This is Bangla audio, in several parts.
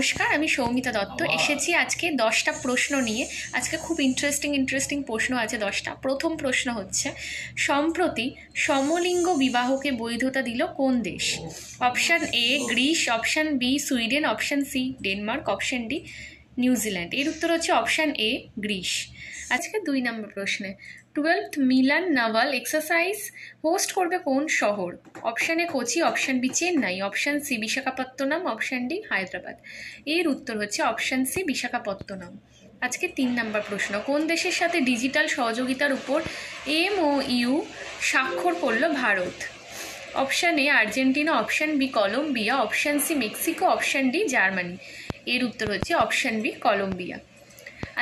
নমস্কার, আমি সৌমিতা দত্ত এসেছি আজকে 10টা প্রশ্ন নিয়ে। আজকে খুব ইন্টারেস্টিং প্রশ্ন আছে 10টা। প্রথম প্রশ্ন হচ্ছে, সম্প্রতি সমলিঙ্গ বিবাহকে বৈধতা দিল কোন দেশ? Option A Greece, option B Sweden, option C Denmark, option D New Zealand. এর উত্তর হচ্ছে অপশান এ গ্রিস। আজকে 2 নম্বর প্রশ্নে, 12th Milan naval exercise host করবে কোন শহর? Option A Kochi, option B Chennai, option C Visakhapatnam, option D Hyderabad. এর উত্তর হচ্ছে অপশান সি বিশাখাপত্তনম। আজকে 3 নম্বর প্রশ্ন, কোন দেশের সাথে ডিজিটাল সহযোগিতার উপর MOU স্বাক্ষর করল ভারত? Option A Argentina, option B Colombia, option C Mexico, option D Germany. এর উত্তর হচ্ছে অপশান বি কলম্বিয়া।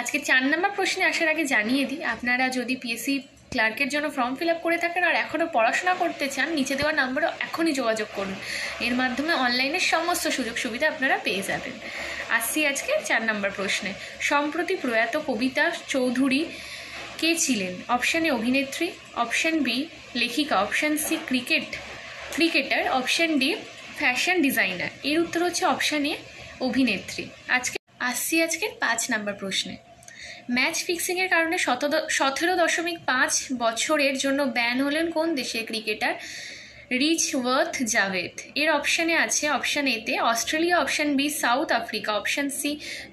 আজকে 4 নম্বর প্রশ্নে আসার আগে জানিয়ে দিই, আপনারা যদি পিএসসি ক্লার্কের জন্য ফর্ম ফিল আপ করে থাকেন আর এখনও পড়াশোনা করতে চান, নিচে দেওয়া নাম্বারে এখনই যোগাযোগ করুন। এর মাধ্যমে অনলাইনের সমস্ত সুযোগ সুবিধা আপনারা পেয়ে যাবেন। আসছি আজকে 4 নম্বর প্রশ্নে, সম্প্রতি প্রয়াত কবিতা চৌধুরী কে ছিলেন? অপশান এ অভিনেত্রী, অপশান বি লেখিকা, option C cricketer, option D fashion designer. এর উত্তর হচ্ছে অপশান এ অভিনেত্রী। আসছি আজকে 5 নম্বর প্রশ্নে, ম্যাচ ফিক্সিংয়ের কারণে 17.5 বছরের জন্য ব্যান হলেন কোন দেশের ক্রিকেটার? রিচওয়ার্থ জাভেদ। এর অপশানে আছে অপশান এতে Australia, option B South Africa, option C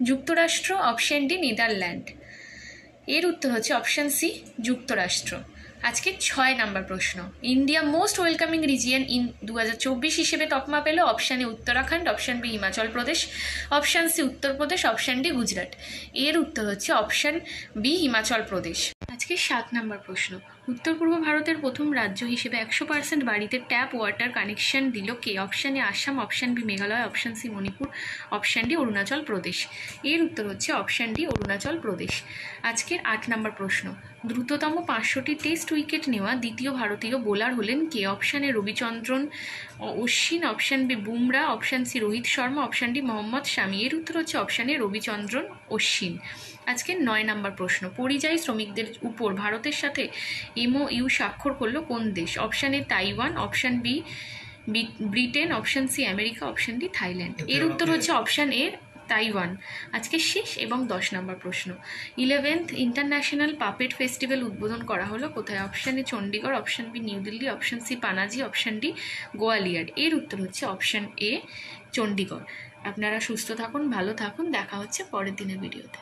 যুক্তরাষ্ট্র, অপশান ডি নেদারল্যান্ড। এর উত্তর হচ্ছে অপশান সি যুক্তরাষ্ট্র। আজকে 6 নম্বর প্রশ্ন, India most welcoming region in 2024 হিসেবে তকমা পেল? Option A Uttarakhand, option B Himachal Pradesh, option C Uttar Pradesh, option D Gujarat. এর উত্তর হচ্ছে অপশান বি হিমাচল প্রদেশ। আজকে 7 নম্বর প্রশ্ন, উত্তর পূর্ব ভারতের প্রথম রাজ্য হিসেবে 100% বাড়িতে ট্যাপ ওয়াটার কানেকশন দিল কে? Option A Assam, option B Meghalaya, option C Manipur, option D Arunachal Pradesh. এর উত্তর হচ্ছে অপশান ডি অরুণাচল প্রদেশ। আজকের 8 নম্বর প্রশ্ন, দ্রুততম 500টি টেস্ট উইকেট নেওয়া দ্বিতীয় ভারতীয় বোলার হলেন কে? Option A Ravichandran Ashwin, option B Bumrah, option C Rohit Sharma, option D Mohammed Shami. এর উত্তর হচ্ছে অপশান এ রবিচন্দ্রন অশ্বিন। আজকে 9 নম্বর প্রশ্ন, পরিযায়ী শ্রমিকদের উপর ভারতের সাথে MOU স্বাক্ষর করলো কোন দেশ? Option A Taiwan, option B Britain, option C America, option D Thailand. এর উত্তর হচ্ছে অপশান এ তাইওয়ান। আজকে শেষ এবং 10 নম্বর প্রশ্ন, 11th ইন্টারন্যাশনাল পাপেট ফেস্টিভ্যাল উদ্বোধন করা হলো কোথায়? Option A Chandigarh, option B New Delhi, option C Panaji, option D Gwalior. এর উত্তর হচ্ছে অপশান এ চণ্ডীগড়। আপনারা সুস্থ থাকুন, ভালো থাকুন, দেখা হচ্ছে পরের দিনের ভিডিওতে।